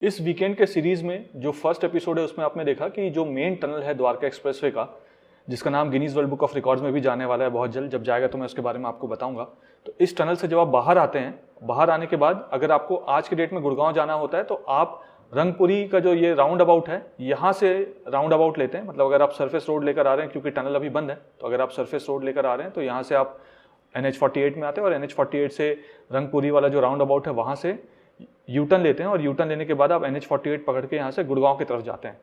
इस वीकेंड के सीरीज में जो फर्स्ट एपिसोड है उसमें आपने देखा कि जो मेन टनल है द्वारका एक्सप्रेसवे का, जिसका नाम Guinness world book of records में भी जाने वाला है बहुत जल्द, जब जाएगा तो मैं उसके बारे में आपको बताऊंगा। तो इस टनल से जब आप बाहर आते हैं, बाहर आने के बाद अगर आपको आज के डेट में गुड़गांव जाना होता है तो आप रंगपुरी का जो ये राउंड अबाउट है यहाँ से राउंड अबाउट लेते हैं। मतलब अगर आप सरफेस रोड लेकर आ रहे हैं, क्योंकि टनल अभी बंद है, तो अगर आप सरफेस रोड लेकर आ रहे हैं तो यहाँ से आप NH48 में आते हैं और NH48 से रंगपुरी वाला जो राउंड अबाउट है वहाँ से यू टर्न लेते हैं और यू टर्न लेने के बाद आप NH48 पकड़ के यहाँ से गुड़गांव की तरफ जाते हैं।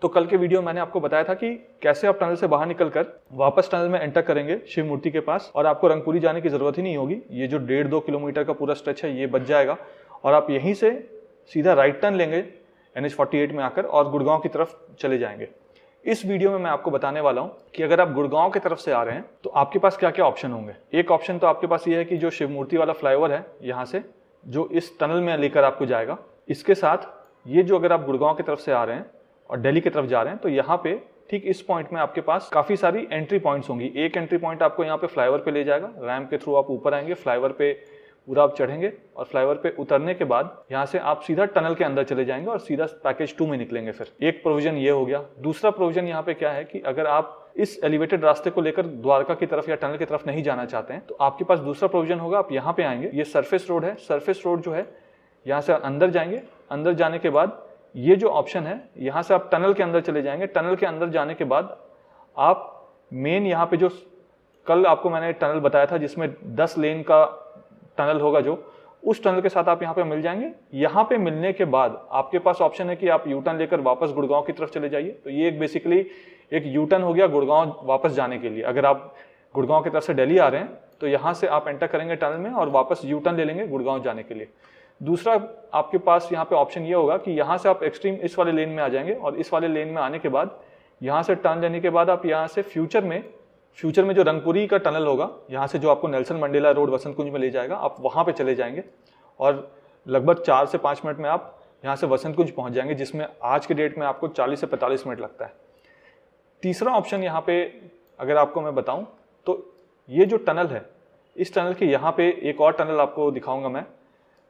तो कल के वीडियो में मैंने आपको बताया था कि कैसे आप टनल से बाहर निकलकर वापस टनल में एंटर करेंगे शिव मूर्ति के पास, और आपको रंगपुरी जाने की जरूरत ही नहीं होगी। ये जो 1.5-2 किलोमीटर का पूरा स्ट्रेच है ये बच जाएगा और आप यहीं से सीधा राइट टर्न लेंगे NH48 में आकर और गुड़गांव की तरफ चले जाएंगे। इस वीडियो में मैं आपको बताने वाला हूं कि अगर आप गुड़गांव की तरफ से आ रहे हैं तो आपके पास क्या क्या ऑप्शन होंगे। एक ऑप्शन तो आपके पास ये है कि जो शिव मूर्ति वाला फ्लाईओवर है यहाँ से, जो इस टनल में लेकर आपको जाएगा, इसके साथ ये जो अगर आप गुड़गांव की तरफ से आ रहे हैं और दिल्ली की तरफ जा रहे हैं तो यहाँ पे ठीक इस पॉइंट में आपके पास काफी सारी एंट्री पॉइंट्स होंगी। एक एंट्री पॉइंट आपको यहाँ पे फ्लाईओवर पे ले जाएगा, रैंप के थ्रू आप ऊपर आएंगे, फ्लाईओवर पे पूरा आप चढ़ेंगे और फ्लाईओवर पे उतरने के बाद यहाँ से आप सीधा टनल के अंदर चले जाएंगे और सीधा पैकेज 2 में निकलेंगे। फिर एक प्रोविजन ये हो गया। दूसरा प्रोविजन यहाँ पे क्या है कि अगर आप इस एलिवेटेड रास्ते को लेकर द्वारका की तरफ या टनल की तरफ नहीं जाना चाहते हैं तो आपके पास दूसरा प्रोविजन होगा। आप यहाँ पे आएंगे, ये सरफेस रोड है, सरफेस रोड जो है यहाँ से अंदर जाएंगे, अंदर जाने के बाद ये जो ऑप्शन है यहाँ से आप टनल के अंदर चले जाएंगे। टनल के अंदर जाने के बाद आप मेन यहाँ पे जो कल आपको मैंने टनल बताया था जिसमें 10 लेन का टनल होगा, जो उस टनल के साथ आप यहाँ पे मिल जाएंगे। यहाँ पे मिलने के बाद आपके पास ऑप्शन है कि आप यू टर्न लेकर वापस गुड़गांव की तरफ चले जाइए। तो ये एक बेसिकली एक यू टर्न हो गया गुड़गांव वापस जाने के लिए। अगर आप गुड़गांव की तरफ से दिल्ली आ रहे हैं तो यहाँ से आप एंटर करेंगे टनल में और वापस यू टर्न ले लेंगे गुड़गांव जाने के लिए। दूसरा आपके पास यहाँ पे ऑप्शन ये होगा कि यहाँ से आप एक्सट्रीम इस वाले लेन में आ जाएंगे और इस वाले लेन में आने के बाद यहाँ से टर्न लेने के बाद आप यहाँ से फ्यूचर में जो रंगपुरी का टनल होगा, यहाँ से जो आपको नेल्सन मंडेला रोड वसंत कुंज में ले जाएगा, आप वहाँ पे चले जाएंगे और लगभग 4 से 5 मिनट में आप यहाँ से वसंत कुंज पहुँच जाएंगे, जिसमें आज के डेट में आपको 40 से 45 मिनट लगता है। तीसरा ऑप्शन यहाँ पे अगर आपको मैं बताऊँ तो ये जो टनल है, इस टनल के यहाँ पे एक और टनल आपको दिखाऊंगा मैं।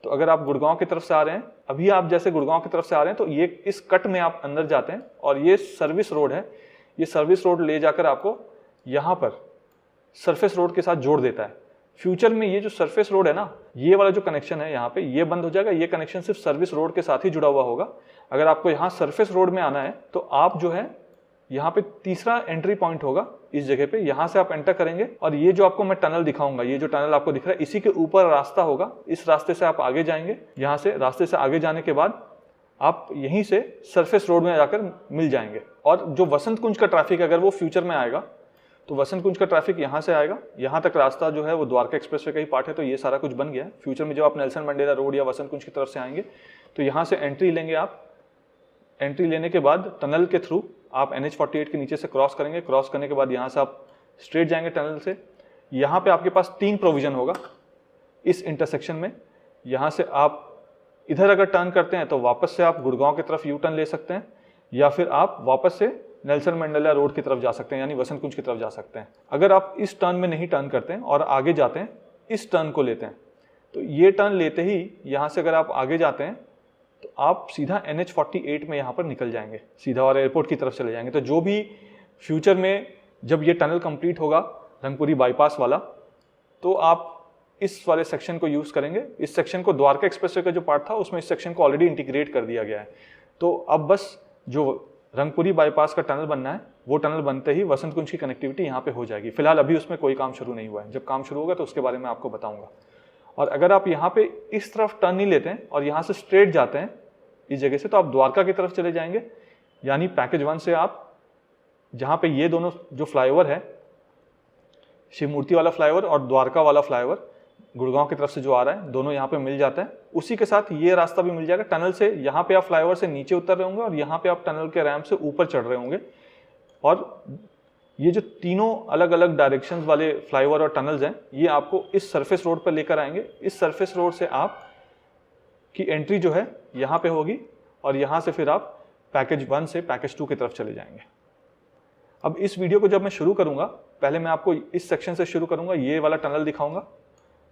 तो अगर आप गुड़गांव की तरफ से आ रहे हैं, अभी आप जैसे गुड़गांव की तरफ से आ रहे हैं तो ये इस कट में आप अंदर जाते हैं और ये सर्विस रोड है। ये सर्विस रोड ले जाकर आपको यहाँ पर सरफेस रोड के साथ जोड़ देता है। फ्यूचर में ये जो सरफेस रोड है ना, ये वाला जो कनेक्शन है यहाँ पे, ये बंद हो जाएगा। ये कनेक्शन सिर्फ सर्विस रोड के साथ ही जुड़ा हुआ होगा। अगर आपको यहाँ सरफेस रोड में आना है तो आप जो है यहाँ पे तीसरा एंट्री पॉइंट होगा इस जगह पे, यहाँ से आप एंटर करेंगे और ये जो आपको मैं टनल दिखाऊंगा, ये जो टनल आपको दिख रहा है, इसी के ऊपर रास्ता होगा। इस रास्ते से आप आगे जाएंगे। यहाँ से रास्ते से आगे जाने के बाद आप यहीं से सरफेस रोड में जाकर मिल जाएंगे। और जो वसंत कुंज का ट्रैफिक अगर वो फ्यूचर में आएगा तो वसंत कुंज का ट्रैफिक यहाँ से आएगा। यहाँ तक रास्ता जो है वो द्वारका एक्सप्रेसवे का ही पार्ट है, तो ये सारा कुछ बन गया है। फ्यूचर में जब आप नेल्सन मंडेला रोड या वसंत कुंज की तरफ से आएंगे तो यहाँ से एंट्री लेंगे आप। एंट्री लेने के बाद टनल के थ्रू आप NH48 के नीचे से क्रॉस करेंगे। क्रॉस करने के बाद यहाँ से आप स्ट्रेट जाएंगे टनल से। यहाँ पे आपके पास 3 प्रोविजन होगा इस इंटरसेक्शन में। यहाँ से आप इधर अगर टर्न करते हैं तो वापस से आप गुड़गांव की तरफ यू टर्न ले सकते हैं, या फिर आप वापस से नेल्सन मंडेला रोड की तरफ जा सकते हैं, यानी वसंत कुंज की तरफ जा सकते हैं। अगर आप इस टर्न में नहीं टर्न करते हैं और आगे जाते हैं, इस टर्न को लेते हैं, तो ये टर्न लेते ही यहाँ से अगर आप आगे जाते हैं तो आप सीधा NH48 में यहाँ पर निकल जाएंगे सीधा और एयरपोर्ट की तरफ चले जाएंगे। तो जो भी फ्यूचर में जब ये टनल कंप्लीट होगा रंगपुरी बाईपास वाला, तो आप इस वाले सेक्शन को यूज़ करेंगे। इस सेक्शन को द्वारका एक्सप्रेसवे का जो पार्ट था उसमें इस सेक्शन को ऑलरेडी इंटीग्रेट कर दिया गया है। तो अब बस जो रंगपुरी बाईपास का टनल बनना है, वो टनल बनते ही वसंत कुंज की कनेक्टिविटी यहाँ पे हो जाएगी। फिलहाल अभी उसमें कोई काम शुरू नहीं हुआ है। जब काम शुरू होगा तो उसके बारे में आपको बताऊंगा। और अगर आप यहाँ पे इस तरफ टर्न नहीं लेते हैं और यहाँ से स्ट्रेट जाते हैं इस जगह से, तो आप द्वारका की तरफ चले जाएंगे। यानी पैकेज 1 से आप जहाँ पे ये दोनों जो फ्लाईओवर है, शिव मूर्ति वाला फ्लाईओवर और द्वारका वाला फ्लाईओवर गुड़गांव की तरफ से जो आ रहा है, दोनों यहाँ पे मिल जाता है। उसी के साथ ये रास्ता भी मिल जाएगा टनल से। यहाँ पे आप फ्लाईओवर से नीचे उतर रहे होंगे और यहाँ पे आप टनल के रैंप से ऊपर चढ़ रहे होंगे। और ये जो तीनों अलग अलग डायरेक्शंस वाले फ्लाईओवर और टनल्स हैं, ये आपको इस सरफेस रोड पर लेकर आएंगे। इस सरफेस रोड से आप की एंट्री जो है यहाँ पे होगी और यहाँ से फिर आप पैकेज 1 से पैकेज 2 की तरफ चले जाएंगे। अब इस वीडियो को जब मैं शुरू करूँगा, पहले मैं आपको इस सेक्शन से शुरू करूँगा। ये वाला टनल दिखाऊंगा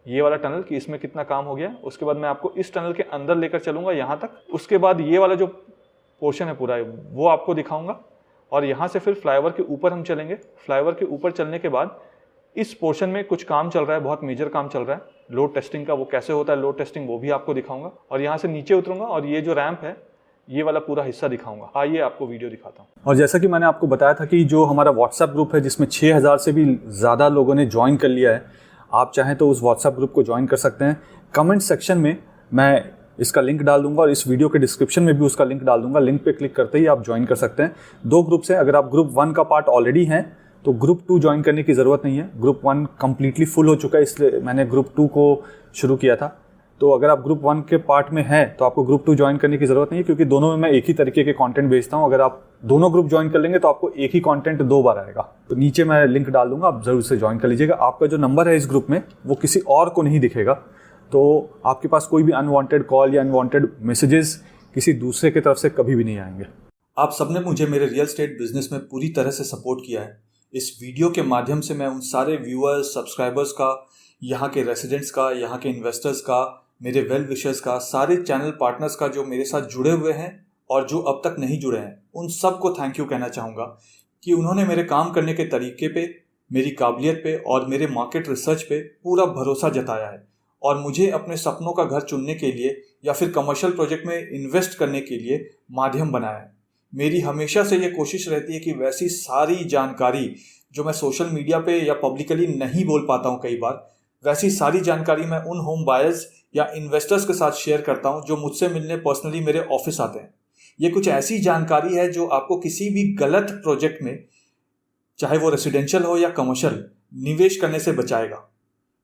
ये वाला टनल कि इसमें कितना काम हो गया। उसके बाद मैं आपको इस टनल के अंदर लेकर चलूँगा यहाँ तक। उसके बाद ये वाला जो पोर्शन है पूरा वो आपको दिखाऊँगा और यहाँ से फिर फ्लाईओवर के ऊपर हम चलेंगे। फ्लाईओवर के ऊपर चलने के बाद इस पोर्शन में कुछ काम चल रहा है, बहुत मेजर काम चल रहा है लोड टेस्टिंग का। वो कैसे होता है लोड टेस्टिंग वो भी आपको दिखाऊंगा और यहाँ से नीचे उतरूंगा और ये जो रैंप है ये वाला पूरा हिस्सा दिखाऊंगा। आइए आपको वीडियो दिखाता हूँ। और जैसा कि मैंने आपको बताया था कि जो हमारा व्हाट्सएप ग्रुप है जिसमें 6000 से भी ज़्यादा लोगों ने ज्वाइन कर लिया है, आप चाहें तो उस व्हाट्सएप ग्रुप को ज्वाइन कर सकते हैं। कमेंट सेक्शन में मैं इसका लिंक डाल दूंगा और इस वीडियो के डिस्क्रिप्शन में भी उसका लिंक डाल दूंगा। लिंक पे क्लिक करते ही आप ज्वाइन कर सकते हैं। 2 ग्रुप्स हैं। अगर आप ग्रुप 1 का पार्ट ऑलरेडी हैं तो ग्रुप 2 ज्वाइन करने की ज़रूरत नहीं है। ग्रुप 1 कम्प्लीटली फुल हो चुका है, इसलिए मैंने ग्रुप 2 को शुरू किया था। तो अगर आप ग्रुप 1 के पार्ट में हैं तो आपको ग्रुप 2 ज्वाइन करने की ज़रूरत नहीं है, क्योंकि दोनों में मैं एक ही तरीके के कंटेंट भेजता हूं। अगर आप दोनों ग्रुप ज्वाइन कर लेंगे तो आपको एक ही कंटेंट 2 बार आएगा। तो नीचे मैं लिंक डाल दूंगा, आप ज़रूर से ज्वाइन कर लीजिएगा। आपका जो नंबर है इस ग्रुप में वो किसी और को नहीं दिखेगा, तो आपके पास कोई भी अनवांटेड कॉल या अनवांटेड मैसेजेस किसी दूसरे की तरफ से कभी भी नहीं आएंगे। आप सबने मुझे मेरे रियल एस्टेट बिजनेस में पूरी तरह से सपोर्ट किया है। इस वीडियो के माध्यम से मैं उन सारे व्यूअर्स, सब्सक्राइबर्स का, यहाँ के रेसिडेंट्स का, यहाँ के इन्वेस्टर्स का, मेरे वेल विशर्स का, सारे चैनल पार्टनर्स का जो मेरे साथ जुड़े हुए हैं और जो अब तक नहीं जुड़े हैं, उन सबको थैंक यू कहना चाहूँगा कि उन्होंने मेरे काम करने के तरीके पे, मेरी काबिलियत पे और मेरे मार्केट रिसर्च पे पूरा भरोसा जताया है और मुझे अपने सपनों का घर चुनने के लिए या फिर कमर्शियल प्रोजेक्ट में इन्वेस्ट करने के लिए माध्यम बनाया है। मेरी हमेशा से ये कोशिश रहती है कि वैसी सारी जानकारी जो मैं सोशल मीडिया पे या पब्लिकली नहीं बोल पाता हूँ कई बार, वैसी सारी जानकारी मैं उन होम बायर्स या इन्वेस्टर्स के साथ शेयर करता हूँ जो मुझसे मिलने पर्सनली मेरे ऑफिस आते हैं। ये कुछ ऐसी जानकारी है जो आपको किसी भी गलत प्रोजेक्ट में, चाहे वो रेसिडेंशियल हो या कमर्शियल, निवेश करने से बचाएगा।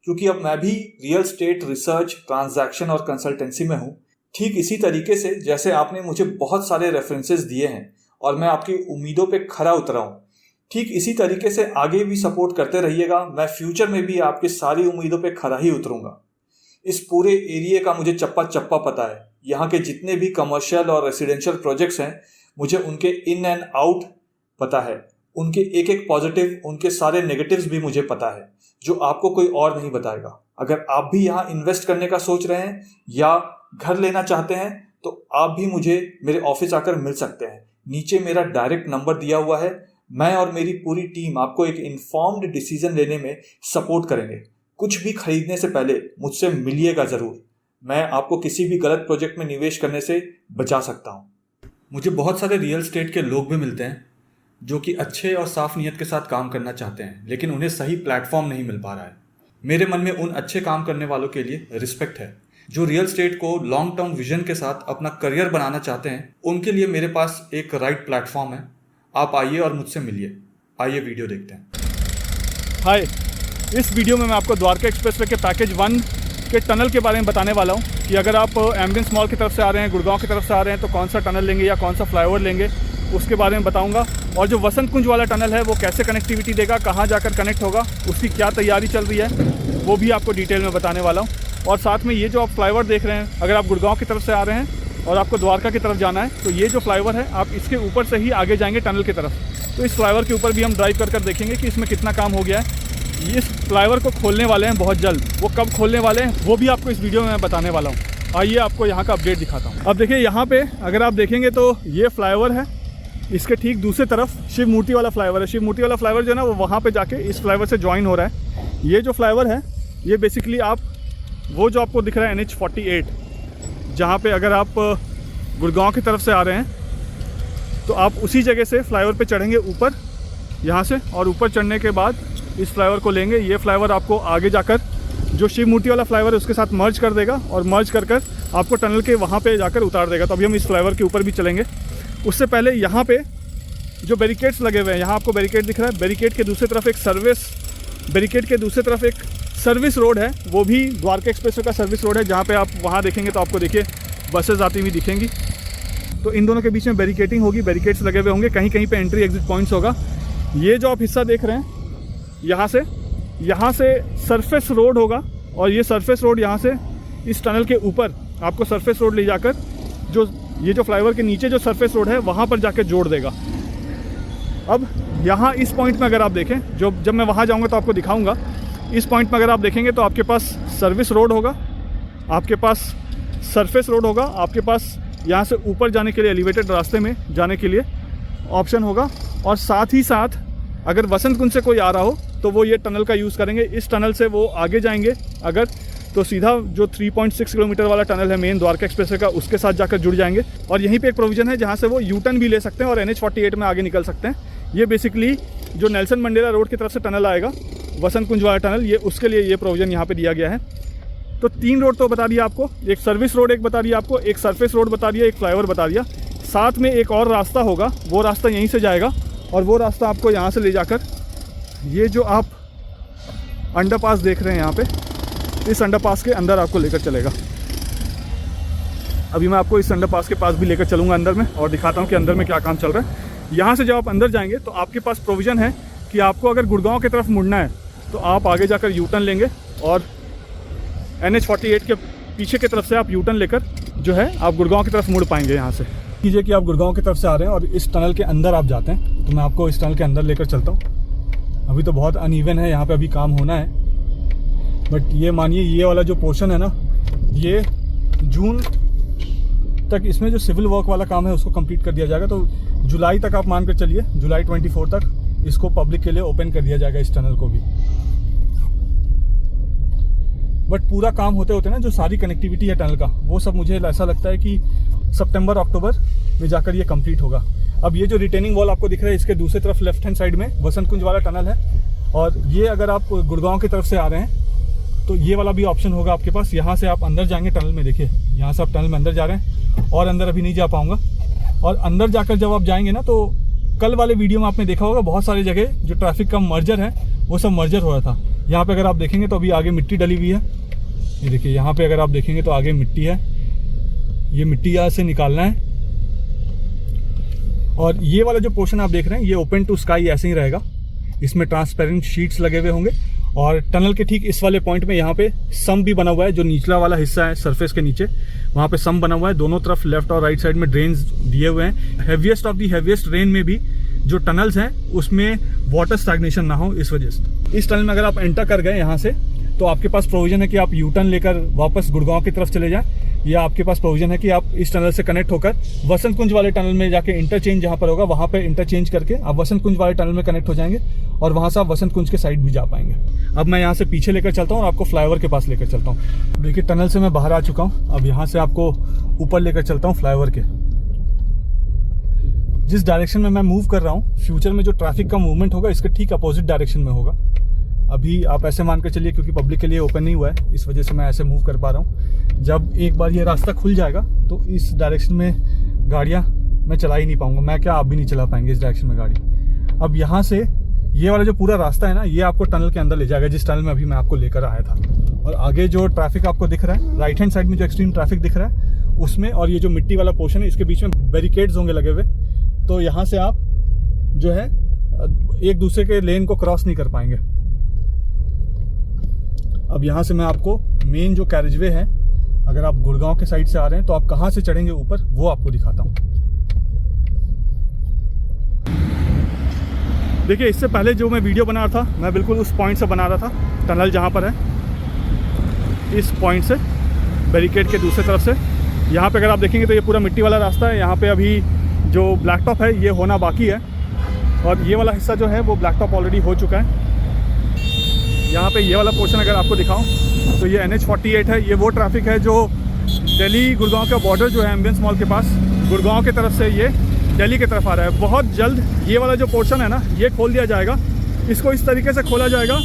क्योंकि अब मैं भी रियल एस्टेट रिसर्च, ट्रांजैक्शन और कंसल्टेंसी में हूँ। ठीक इसी तरीके से जैसे आपने मुझे बहुत सारे रेफरेंसेस दिए हैं और मैं आपकी उम्मीदों पे खरा उतरा हूँ, ठीक इसी तरीके से आगे भी सपोर्ट करते रहिएगा। मैं फ्यूचर में भी आपकी सारी उम्मीदों पे खरा ही उतरूंगा। इस पूरे एरिया का मुझे चप्पा चप्पा पता है। यहाँ के जितने भी कमर्शियल और रेसिडेंशियल प्रोजेक्ट्स हैं, मुझे उनके इन एंड आउट पता है। उनके एक एक पॉजिटिव, उनके सारे नेगेटिव्स भी मुझे पता है, जो आपको कोई और नहीं बताएगा। अगर आप भी यहाँ इन्वेस्ट करने का सोच रहे हैं या घर लेना चाहते हैं तो आप भी मुझे मेरे ऑफिस आकर मिल सकते हैं। नीचे मेरा डायरेक्ट नंबर दिया हुआ है। मैं और मेरी पूरी टीम आपको एक इन्फॉर्म्ड डिसीजन लेने में सपोर्ट करेंगे। कुछ भी खरीदने से पहले मुझसे मिलिएगा ज़रूर। मैं आपको किसी भी गलत प्रोजेक्ट में निवेश करने से बचा सकता हूँ। मुझे बहुत सारे रियल एस्टेट के लोग भी मिलते हैं जो कि अच्छे और साफ नीयत के साथ काम करना चाहते हैं, लेकिन उन्हें सही प्लेटफॉर्म नहीं मिल पा रहा है। मेरे मन में उन अच्छे काम करने वालों के लिए रिस्पेक्ट है जो रियल एस्टेट को लॉन्ग टर्म विजन के साथ अपना करियर बनाना चाहते हैं। उनके लिए मेरे पास एक राइट प्लेटफॉर्म है। आप आइए और मुझसे मिलिए। आइए वीडियो देखते हैं। हाय, इस वीडियो में मैं आपको द्वारका एक्सप्रेसवे के पैकेज 1 के टनल के बारे में बताने वाला हूँ कि अगर आप एम्बियंस मॉल की तरफ से आ रहे हैं, गुड़गांव की तरफ से आ रहे हैं तो कौन सा टनल लेंगे या कौन सा फ्लाईओवर लेंगे, उसके बारे में बताऊंगा। और जो वसंत कुंज वाला टनल है वो कैसे कनेक्टिविटी देगा, कहाँ जाकर कनेक्ट होगा, उसकी क्या तैयारी चल रही है, वो भी आपको डिटेल में बताने वाला हूँ। और साथ में ये जो आप फ्लाईओवर देख रहे हैं, अगर आप गुड़गांव की तरफ से आ रहे हैं और आपको द्वारका की तरफ जाना है तो ये जो फ्लाईओवर है आप इसके ऊपर से ही आगे जाएंगे टनल की तरफ। तो इस फ्लाईओवर के ऊपर भी हम ड्राइव कर देखेंगे कि इसमें कितना काम हो गया है। इस फ्लाईओवर को खोलने वाले हैं बहुत जल्द। वो कब खोलने वाले हैं वो भी आपको इस वीडियो में मैं बताने वाला हूँ। आइए आपको यहाँ का अपडेट दिखाता हूँ। अब देखिए यहाँ पे अगर आप देखेंगे तो ये फ्लाईओवर है, इसके ठीक दूसरी तरफ शिव मूर्ति वाला फ्लाईओवर है। शिव मूर्ति वाला फ्लाईओवर जो है ना वो वहाँ पे जाके इस फ्लाईओवर से ज्वाइन हो रहा है। ये जो फ्लाईओवर है ये बेसिकली आप वो जो आपको दिख रहा है NH 48, जहाँ पे अगर आप गुड़गांव की तरफ से आ रहे हैं तो आप उसी जगह से फ्लाईओवर पे चढ़ेंगे ऊपर यहाँ से, और ऊपर चढ़ने के बाद इस फ्लाईओवर को लेंगे। ये फ्लाईओवर आपको आगे जाकर जो शिव मूर्ति वाला फ्लाईओवर है उसके साथ मर्ज कर देगा और मर्ज कर कर आपको टनल के वहाँ पे जाकर उतार देगा। तो अभी हम इस फ्लाईओवर के ऊपर भी चलेंगे। उससे पहले यहाँ पे जो बैरिकेड्स लगे हुए हैं, यहाँ आपको बैरिकेड दिख रहा है। बैरिकेड के दूसरी तरफ एक सर्विस रोड है, वो भी द्वारका एक्सप्रेसवे का सर्विस रोड है, जहाँ पे आप वहाँ देखेंगे तो आपको देखिए बसेस आती हुई दिखेंगी। तो इन दोनों के बीच में बैरिकेडिंग होगी, बैरिकेड्स लगे हुए होंगे, कहीं कहीं पे एंट्री एग्जिट पॉइंट्स होगा। ये जो आप हिस्सा देख रहे हैं यहाँ से सरफेस रोड होगा और ये सरफेस रोड यहाँ से इस टनल के ऊपर आपको सरफेस रोड ले जाकर जो ये जो फ्लाईओवर के नीचे जो सरफेस रोड है वहाँ पर जाकर जोड़ देगा। अब यहाँ इस पॉइंट में अगर आप देखें, जब मैं वहाँ जाऊँगा तो आपको दिखाऊँगा। इस पॉइंट में अगर आप देखेंगे तो आपके पास सर्विस रोड होगा, आपके पास सरफेस रोड होगा, आपके पास यहाँ से ऊपर जाने के लिए एलिवेटेड रास्ते में जाने के लिए ऑप्शन होगा, और साथ ही साथ अगर वसंत कुंज से कोई आ रहा हो तो वो ये टनल का यूज़ करेंगे। इस टनल से वो आगे जाएंगे अगर, तो सीधा जो 3.6 किलोमीटर वाला टनल है मेन द्वारका एक्सप्रेसवे का, उसके साथ जाकर जुड़ जाएंगे। और यहीं पे एक प्रोविज़न है जहाँ से वो यू टर्न भी ले सकते हैं और NH48 में आगे निकल सकते हैं। ये बेसिकली जो नेल्सन मंडेला रोड की तरफ से टनल आएगा, वसंत कुंज वाला टनल, ये उसके लिए ये प्रोविज़न यहाँ पे दिया गया है। तो 3 रोड तो बता दिया आपको, एक सर्विस रोड एक बता दिया आपको, एक सरफेस रोड बता दिया, एक फ्लाईओवर बता दिया। साथ में एक और रास्ता होगा, वो रास्ता यहीं से जाएगा और वो रास्ता आपको यहाँ से ले जाकर ये जो आप अंडरपास देख रहे हैं यहाँ पे, इस अंडरपास के अंदर आपको लेकर चलेगा। अभी मैं आपको इस अंडरपास के पास भी लेकर चलूँगा अंदर में और दिखाता हूँ कि अंदर में क्या काम चल रहा है। यहाँ से जब आप अंदर जाएंगे तो आपके पास प्रोविज़न है कि आपको अगर गुड़गांव की तरफ मुड़ना है तो आप आगे जाकर यू टर्न लेंगे और NH48 के पीछे की तरफ से आप यू टर्न लेकर जो है आप गुड़गांव की तरफ मुड़ पाएंगे। यहाँ से कीजिए कि आप गुड़गांव की तरफ से आ रहे हैं और इस टनल के अंदर आप जाते हैं, तो मैं आपको इस टनल के अंदर लेकर चलता हूँ। अभी तो बहुत अनइवन है, यहाँ पे अभी काम होना है, बट ये मानिए ये वाला जो पोर्शन है ना, ये जून तक इसमें जो सिविल वर्क वाला काम है उसको कंप्लीट कर दिया जाएगा। तो जुलाई तक आप मान कर चलिए, जुलाई 24 तक इसको पब्लिक के लिए ओपन कर दिया जाएगा, इस टनल को भी। बट पूरा काम होते होते ना जो सारी कनेक्टिविटी है टनल का, वो सब मुझे ऐसा लगता है कि सितंबर अक्टूबर में जाकर ये कंप्लीट होगा। अब ये जो रिटेनिंग वॉल आपको दिख रहा है, इसके दूसरी तरफ लेफ्ट हैंड साइड में वसंत कुंज वाला टनल है, और ये अगर आप गुड़गांव की तरफ से आ रहे हैं तो ये वाला भी ऑप्शन होगा आपके पास। यहाँ से आप अंदर जाएंगे टनल में, देखिए यहाँ से आप टनल में अंदर जा रहे हैं, और अंदर अभी नहीं जा पाऊँगा। और अंदर जाकर जब आप जाएंगे ना, तो कल वाले वीडियो में आपने देखा होगा बहुत सारी जगह जो ट्रैफिक का मर्जर है वो सब मर्जर हो रहा था। यहाँ पे अगर आप देखेंगे तो अभी आगे मिट्टी डली हुई है, ये देखिए यहाँ पे अगर आप देखेंगे तो आगे मिट्टी है, ये मिट्टी यहाँ से निकालना है। और ये वाला जो पोर्शन आप देख रहे हैं ये ओपन टू स्काई ऐसे ही रहेगा, इसमें ट्रांसपेरेंट शीट्स लगे हुए होंगे। और टनल के ठीक इस वाले पॉइंट में यहाँ पे सम भी बना हुआ है, जो निचला वाला हिस्सा है सरफेस के नीचे, वहाँ पे सम बना हुआ है। दोनों तरफ लेफ्ट और राइट साइड में ड्रेन्स दिए हुए हैं। Heaviest of the heaviest rain में भी जो टनल्स हैं उसमें वाटर स्टैग्नेशन ना हो, इस वजह से। इस टनल में अगर आप एंटर कर गए यहाँ से तो आपके पास प्रोविजन है कि आप यू टर्न लेकर वापस गुड़गांव की तरफ चले जाएं, या आपके पास प्रोविजन है कि आप इस टनल से कनेक्ट होकर वसंत कुंज वाले टनल में जाके इंटरचेंज जहाँ पर होगा वहाँ पे इंटरचेंज करके आप वसंत कुंज वाले टनल में कनेक्ट हो जाएंगे, और वहाँ से आप वसंत कुंज के साइड भी जा पाएंगे। अब मैं यहाँ से पीछे लेकर चलता हूँ और आपको फ्लाईओवर के पास लेकर चलता हूँ। देखिए टनल से मैं बाहर आ चुका हूँ, अब यहाँ से आपको ऊपर लेकर चलता हूँ फ्लाईओवर के। जिस डायरेक्शन में मैं मूव कर रहा हूँ, फ्यूचर में जो ट्रैफिक का मूवमेंट होगा इसके ठीक अपोजिट डायरेक्शन में होगा। अभी आप ऐसे मान कर चलिए, क्योंकि पब्लिक के लिए ओपन नहीं हुआ है, इस वजह से मैं ऐसे मूव कर पा रहा हूँ। जब एक बार ये रास्ता खुल जाएगा तो इस डायरेक्शन में गाड़ियाँ मैं चला ही नहीं पाऊँगा, मैं क्या आप भी नहीं चला पाएंगे इस डायरेक्शन में गाड़ी। अब यहाँ से ये वाला जो पूरा रास्ता है ना, ये आपको टनल के अंदर ले जाएगा, जिस टनल में अभी मैं आपको लेकर आया था। और आगे जो ट्रैफिक आपको दिख रहा है, राइट हैंड साइड में जो एक्सट्रीम ट्रैफिक दिख रहा है उसमें, और ये जो मिट्टी वाला पोर्शन है इसके बीच में बैरिकेड्स होंगे लगे हुए, तो यहाँ से आप जो है एक दूसरे के लेन को क्रॉस नहीं कर पाएंगे। अब यहाँ से मैं आपको मेन जो कैरेजवे है, अगर आप गुड़गांव के साइड से आ रहे हैं तो आप कहाँ से चढ़ेंगे ऊपर, वो आपको दिखाता हूँ। देखिए इससे पहले जो मैं वीडियो बना रहा था, मैं बिल्कुल उस पॉइंट से बना रहा था, टनल जहाँ पर है, इस पॉइंट से बैरिकेड के दूसरी तरफ से। यहाँ पे अगर आप देखेंगे तो ये पूरा मिट्टी वाला रास्ता है। यहाँ पे अभी जो ब्लैक टॉप है ये होना बाकी है, और ये वाला हिस्सा जो है वो ब्लैक टॉप ऑलरेडी हो चुका है। यहाँ पे ये वाला पोर्शन अगर आपको दिखाऊं तो ये NH48 है। ये वो ट्रैफिक है जो दिल्ली गुड़गांव का बॉर्डर जो है एम्बियंस मॉल के पास, गुड़गांव की तरफ से ये दिल्ली की तरफ आ रहा है। बहुत जल्द ये वाला जो पोर्शन है ना, ये खोल दिया जाएगा। इसको इस तरीके से खोला जाएगा।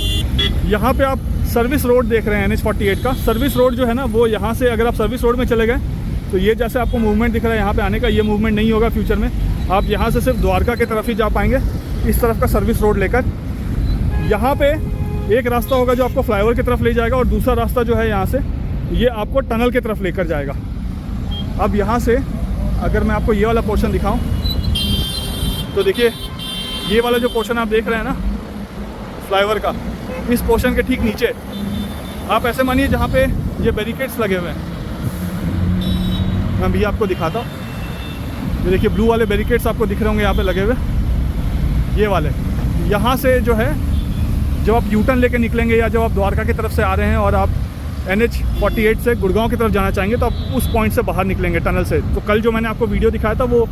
यहाँ पे आप सर्विस रोड देख रहे हैं NH48 का। सर्विस रोड जो है ना, वो यहाँ से अगर आप सर्विस रोड में चले गए तो ये जैसे आपको मूवमेंट दिख रहा है यहाँ पे आने का, ये मूवमेंट नहीं होगा फ्यूचर में। आप यहाँ से सिर्फ द्वारका की तरफ ही जा पाएंगे, इस तरफ का सर्विस रोड लेकर। यहाँ पे एक रास्ता होगा जो आपको फ्लाईओवर की तरफ ले जाएगा, और दूसरा रास्ता जो है यहाँ से ये आपको टनल की तरफ लेकर जाएगा। अब यहाँ से अगर मैं आपको ये वाला पोर्शन दिखाऊं तो देखिए ये वाला जो पोर्शन आप देख रहे हैं ना फ्लाईओवर का, इस पोर्शन के ठीक नीचे आप ऐसे मानिए जहाँ पे ये बैरिकेड्स लगे हुए हैं, मैं भी आपको दिखाता हूँ। ये देखिए ब्लू वाले बैरिकेड्स आपको दिख रहे होंगे यहाँ पे लगे हुए, ये वाले। यहाँ से जो है जब आप यू टर्न लेके निकलेंगे या जब आप द्वारका की तरफ से आ रहे हैं और आप NH48 से गुड़गांव की तरफ जाना चाहेंगे तो आप उस पॉइंट से बाहर निकलेंगे टनल से। तो कल जो मैंने आपको वीडियो दिखाया था वो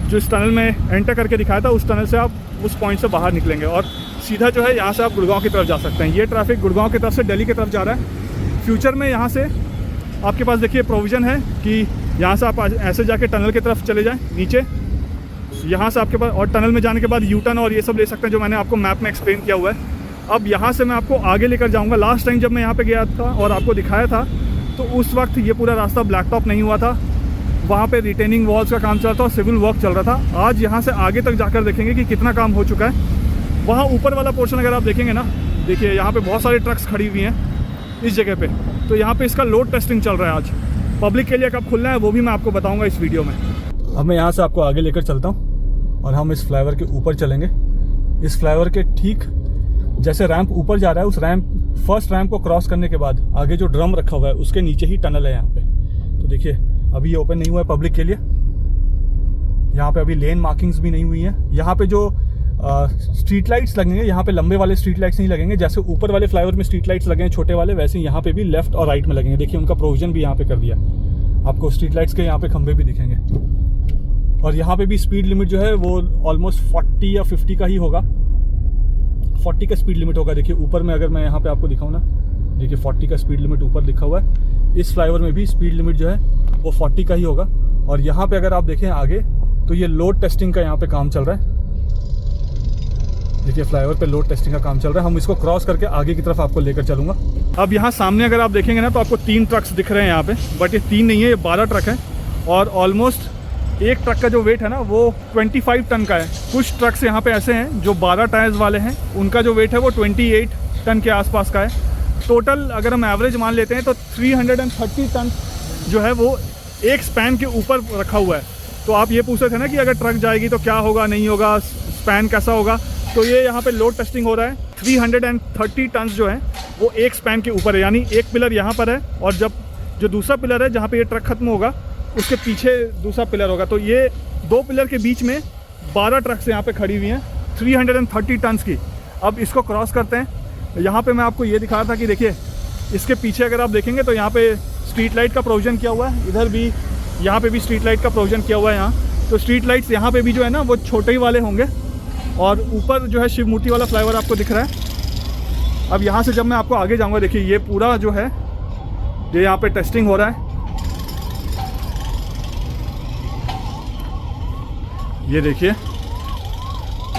जो इस टनल में एंटर करके दिखाया था, उस टनल से आप उस पॉइंट से बाहर निकलेंगे और सीधा जो है यहाँ से आप गुड़गांव की तरफ जा सकते हैं। ये ट्रैफिक गुड़गांव की तरफ से दिल्ली की तरफ जा रहा है। फ्यूचर में यहाँ से आपके पास देखिए प्रोविज़न है कि यहाँ से आप ऐसे जाके टनल की तरफ चले जाएँ नीचे, यहाँ से आपके पास, और टनल में जाने के बाद यू टर्न और ये सब ले सकते हैं जो मैंने आपको मैप में एक्सप्लेन किया हुआ है। अब यहाँ से मैं आपको आगे लेकर जाऊँगा। लास्ट टाइम जब मैं यहाँ पे गया था और आपको दिखाया था तो उस वक्त ये पूरा रास्ता ब्लैक टॉप नहीं हुआ था, वहाँ पे रिटेनिंग वॉल्स का काम चल रहा था और सिविल वर्क चल रहा था। आज यहाँ से आगे तक जाकर देखेंगे कि कितना काम हो चुका है। वहाँ ऊपर वाला पोर्शन अगर आप देखेंगे ना, देखिए यहाँ पे बहुत सारे ट्रक्स खड़ी हुई हैं इस जगह पे। तो यहाँ पे इसका लोड टेस्टिंग चल रहा है आज। पब्लिक के लिए कब खुलना है वो भी मैं आपको बताऊँगा इस वीडियो में। अब मैं यहाँ से आपको आगे लेकर चलता हूँ और हम इस फ्लाईओवर के ऊपर चलेंगे। इस फ्लाईओवर के ठीक जैसे रैंप ऊपर जा रहा है, उस फर्स्ट रैंप को क्रॉस करने के बाद आगे जो ड्रम रखा हुआ है उसके नीचे ही टनल है यहाँ पे। तो देखिए अभी ये ओपन नहीं हुआ है पब्लिक के लिए। यहाँ पे अभी लेन मार्किंग्स भी नहीं हुई है। यहाँ पे जो स्ट्रीट लाइट्स लगेंगे, यहाँ पे लंबे वाले स्ट्रीट लाइट्स नहीं लगेंगे। जैसे ऊपर वाले फ्लाईओवर में स्ट्रीट लाइट्स लगे हैं छोटे वाले, वैसे यहाँ पे भी लेफ्ट और राइट में लगेंगे। देखिए उनका प्रोविजन भी यहाँ पे कर दिया। आपको स्ट्रीट लाइट्स के यहाँ पे खंभे भी दिखेंगे। और यहाँ पे भी स्पीड लिमिट जो है वो ऑलमोस्ट 40 या 50 का ही होगा। 40 का स्पीड लिमिट होगा। देखिए ऊपर में अगर मैं यहाँ पे आपको दिखाऊँ ना, देखिए 40 का स्पीड लिमिट ऊपर लिखा हुआ है। इस फ्लाईओवर में भी स्पीड लिमिट जो है वो 40 का ही होगा। और यहाँ पे अगर आप देखें आगे तो ये लोड टेस्टिंग का यहाँ पे काम चल रहा है। देखिए फ्लाईओवर पे लोड टेस्टिंग का काम चल रहा है। हम इसको क्रॉस करके आगे की तरफ आपको लेकर चलूँगा। अब यहाँ सामने अगर आप देखेंगे ना तो आपको 3 ट्रक्स दिख रहे हैं यहाँ पे, बट ये 3 नहीं है, ये 12 ट्रक है। और ऑलमोस्ट एक ट्रक का जो वेट है ना वो 25 टन का है। कुछ ट्रक्स यहाँ पे ऐसे हैं जो 12 टायर्स वाले हैं, उनका जो वेट है वो 28 टन के आसपास का है। टोटल अगर हम एवरेज मान लेते हैं तो 330 टन जो है वो एक स्पैन के ऊपर रखा हुआ है। तो आप ये पूछ रहे थे ना कि अगर ट्रक जाएगी तो क्या होगा, नहीं होगा, स्पैन कैसा होगा। तो ये यहाँ पे लोड टेस्टिंग हो रहा है। 330 टन जो है वो एक स्पैन के ऊपर है, यानी एक पिलर यहाँ पर है और जब जो दूसरा पिलर है जहाँ पे ये ट्रक खत्म होगा उसके पीछे दूसरा पिलर होगा। तो ये 2 पिलर के बीच में 12 ट्रक्स यहाँ पे खड़ी हुई हैं 330 टन की। अब इसको क्रॉस करते हैं। यहाँ पे मैं आपको ये दिखा रहा था कि देखिए इसके पीछे अगर आप देखेंगे तो यहाँ पे स्ट्रीट लाइट का प्रोविज़न किया हुआ है। इधर भी यहाँ पे भी स्ट्रीट लाइट का प्रोविज़न किया हुआ है यहाँ। तो स्ट्रीट लाइट्स यहाँ पे भी जो है ना वो छोटे ही वाले होंगे। और ऊपर जो है शिव मूर्ति वाला फ्लाईओवर आपको दिख रहा है। अब यहाँ से जब मैं आपको आगे जाऊँगा, देखिए ये पूरा जो है ये यहाँ पे टेस्टिंग हो रहा है। ये देखिए,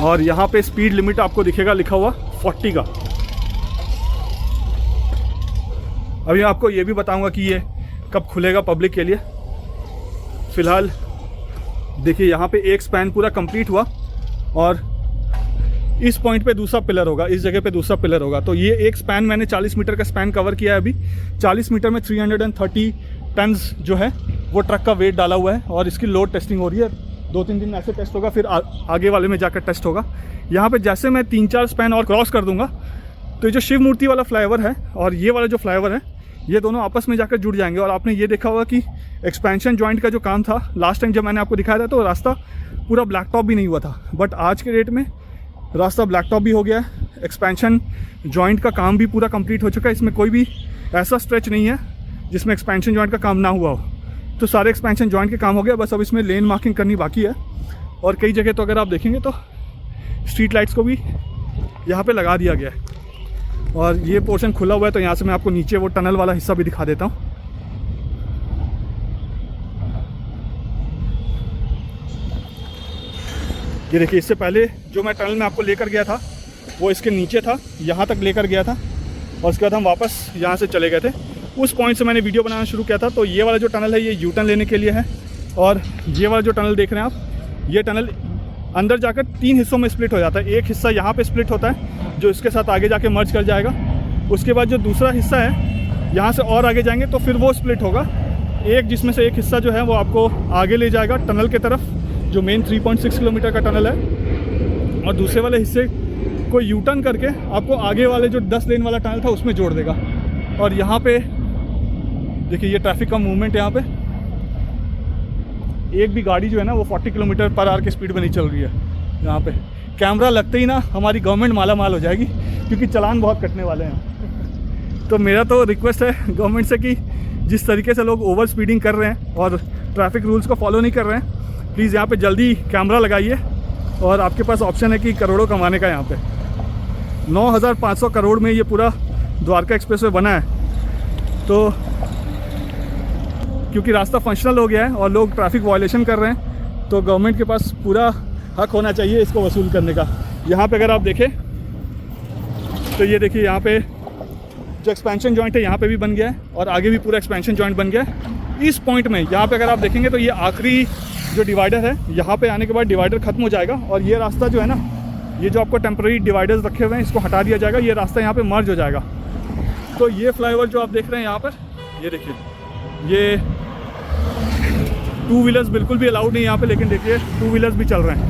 और यहाँ पे स्पीड लिमिट आपको दिखेगा लिखा हुआ 40 का। अभी आपको ये भी बताऊंगा कि ये कब खुलेगा पब्लिक के लिए। फ़िलहाल देखिए यहाँ पे एक स्पैन पूरा कंप्लीट हुआ और इस पॉइंट पे दूसरा पिलर होगा, इस जगह पे दूसरा पिलर होगा। तो ये एक स्पैन मैंने 40 मीटर का स्पैन कवर किया है अभी। 40 मीटर में 330 टन्स जो है वो ट्रक का वेट डाला हुआ है और इसकी लोड टेस्टिंग हो रही है। 2-3 दिन ऐसे टेस्ट होगा, फिर आगे वाले में जाकर टेस्ट होगा। यहाँ पे जैसे मैं 3-4 स्पैन और क्रॉस कर दूंगा तो ये जो शिव मूर्ति वाला फ्लाईओवर है और ये वाला जो फ्लाईओवर है ये दोनों आपस में जाकर जुड़ जाएंगे। और आपने ये देखा होगा कि एक्सपेंशन जॉइंट का जो काम था लास्ट टाइम जब मैंने आपको दिखाया था तो रास्ता पूरा ब्लैक टॉप भी नहीं हुआ था, बट आज के डेट में रास्ता ब्लैक टॉप भी हो गया है। एक्सपेंशन जॉइंट का काम भी पूरा कंप्लीट हो चुका है। इसमें कोई भी ऐसा स्ट्रेच नहीं है जिसमें एक्सपेंशन जॉइंट का काम ना हुआ हो। तो सारे एक्सपेंशन जॉइंट के काम हो गया, बस अब इसमें लेन मार्किंग करनी बाकी है। और कई जगह तो अगर आप देखेंगे तो स्ट्रीट लाइट्स को भी यहाँ पे लगा दिया गया है। और ये पोर्शन खुला हुआ है तो यहाँ से मैं आपको नीचे वो टनल वाला हिस्सा भी दिखा देता हूँ। ये देखिए, इससे पहले जो मैं टनल में आपको लेकर गया था वो इसके नीचे था, यहाँ तक लेकर गया था और उसके बाद हम वापस यहाँ से चले गए थे। उस पॉइंट से मैंने वीडियो बनाना शुरू किया था। तो ये वाला जो टनल है ये यू टर्न लेने के लिए है। और ये वाला जो टनल देख रहे हैं आप, ये टनल अंदर जाकर 3 हिस्सों में स्प्लिट हो जाता है। एक हिस्सा यहाँ पे स्प्लिट होता है जो इसके साथ आगे जाके मर्ज कर जाएगा। उसके बाद जो दूसरा हिस्सा है यहाँ से और आगे जाएंगे तो फिर वो स्प्लिट होगा। एक जिसमें से एक हिस्सा जो है वो आपको आगे ले जाएगा टनल के तरफ, जो मेन 3.6 किलोमीटर का टनल है। और दूसरे वाले हिस्से को यू टर्न करके आपको आगे वाले जो 10 लेन वाला टनल था उसमें जोड़ देगा। और यहाँ पे देखिए ये ट्रैफिक का मूवमेंट, यहाँ पे एक भी गाड़ी जो है ना वो 40 किलोमीटर पर आवर की स्पीड में नहीं चल रही है। यहाँ पे कैमरा लगते ही ना हमारी गवर्नमेंट माला माल हो जाएगी, क्योंकि चालान बहुत कटने वाले हैं। तो मेरा तो रिक्वेस्ट है गवर्नमेंट से कि जिस तरीके से लोग ओवर स्पीडिंग कर रहे हैं और ट्रैफिक रूल्स को फॉलो नहीं कर रहे हैं, प्लीज़ यहाँ पे जल्दी कैमरा लगाइए और आपके पास ऑप्शन है कि करोड़ों कमाने का। यहाँ पे 9,500 करोड़ में ये पूरा द्वारका एक्सप्रेसवे बना है। तो क्योंकि रास्ता फंक्शनल हो गया है और लोग ट्रैफिक वायलेशन कर रहे हैं, तो गवर्नमेंट के पास पूरा हक होना चाहिए इसको वसूल करने का। यहाँ पे अगर आप देखें तो ये देखिए, यहाँ पे जो एक्सपेंशन जॉइंट है यहाँ पे भी बन गया है और आगे भी पूरा एक्सपेंशन जॉइंट बन गया है। इस पॉइंट में यहाँ पे अगर आप देखेंगे तो ये आखिरी जो डिवाइडर है, यहाँ पे आने के बाद डिवाइडर ख़त्म हो जाएगा और ये रास्ता जो है ना, ये जो आपको टेम्प्रेरी डिवाइडर्स रखे हुए हैं इसको हटा दिया जाएगा, ये रास्ता यहाँ पे मर्ज हो जाएगा। तो ये फ्लाईओवर जो आप देख रहे हैं यहाँ पर, ये देखिए, ये 2 व्हीलर्स बिल्कुल भी अलाउड नहीं यहाँ पे, लेकिन देखिए 2 व्हीलर्स भी चल रहे हैं।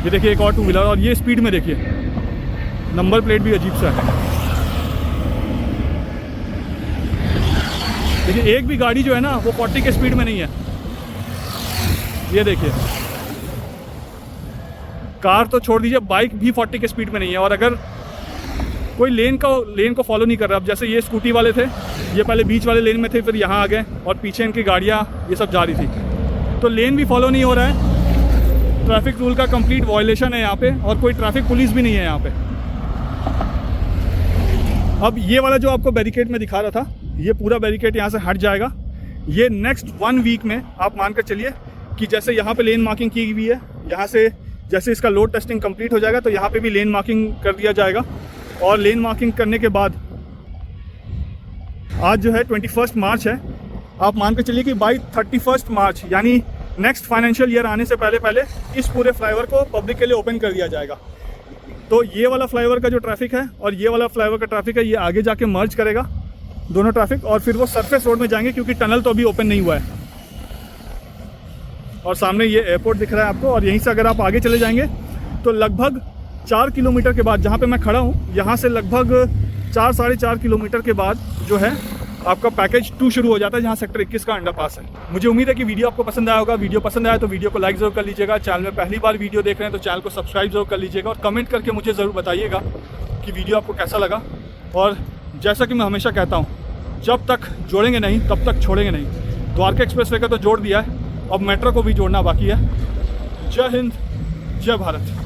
ये देखिए एक और 2 व्हीलर, और ये स्पीड में देखिए, नंबर प्लेट भी अजीब सा है। देखिए एक भी गाड़ी जो है ना वो 40 के स्पीड में नहीं है। ये देखिए, कार तो छोड़ दीजिए, बाइक भी 40 के स्पीड में नहीं है। और अगर कोई लेन को फॉलो नहीं कर रहा, अब जैसे ये स्कूटी वाले थे, ये पहले बीच वाले लेन में थे, फिर यहाँ आ गए और पीछे इनकी गाड़ियाँ ये सब जा रही थी, तो लेन भी फॉलो नहीं हो रहा है। ट्रैफिक रूल का कंप्लीट वायलेशन है यहाँ पे और कोई ट्रैफिक पुलिस भी नहीं है यहाँ पे। अब ये वाला जो आपको बैरिकेड में दिखा रहा था, ये पूरा बैरिकेड यहाँ से हट जाएगा। ये नेक्स्ट 1 वीक में आप मान कर चलिए कि जैसे यहाँ पे लेन मार्किंग की हुई है, यहाँ से जैसे इसका लोड टेस्टिंग कंप्लीट हो जाएगा तो यहाँ पे भी लेन मार्किंग कर दिया जाएगा। और लेन मार्किंग करने के बाद आज जो है 21 मार्च है, आप मान के चलिए कि बाई 31 मार्च यानी नेक्स्ट फाइनेंशियल ईयर आने से पहले इस पूरे फ्लाईओवर को पब्लिक के लिए ओपन कर दिया जाएगा। तो ये वाला फ्लाईओवर का जो ट्रैफिक है और ये वाला फ्लाईओवर का ट्रैफिक है, ये आगे जाके मर्ज करेगा दोनों ट्रैफिक, और फिर वो सरफेस रोड में जाएंगे क्योंकि टनल तो अभी ओपन नहीं हुआ है। और सामने ये एयरपोर्ट दिख रहा है आपको, और यहीं से अगर आप आगे चले जाएंगे तो लगभग 4 किलोमीटर के बाद, जहाँ पे मैं खड़ा हूँ, यहाँ से लगभग 4-4.5 किलोमीटर के बाद जो है आपका पैकेज 2 शुरू हो जाता है, जहाँ सेक्टर 21 का अंडरपास है। मुझे उम्मीद है कि वीडियो आपको पसंद आया होगा। वीडियो पसंद आया तो वीडियो को लाइक ज़रूर कर लीजिएगा। चैनल में पहली बार वीडियो देख रहे हैं तो चैनल को सब्सक्राइब जरूर कर लीजिएगा, और कमेंट करके मुझे ज़रूर बताइएगा कि वीडियो आपको कैसा लगा। और जैसा कि मैं हमेशा कहता हूँ, जब तक जोड़ेंगे नहीं तब तक छोड़ेंगे नहीं। द्वारका एक्सप्रेसवे का तो जोड़ दिया है, अब मेट्रो को भी जोड़ना बाकी है। जय हिंद, जय भारत।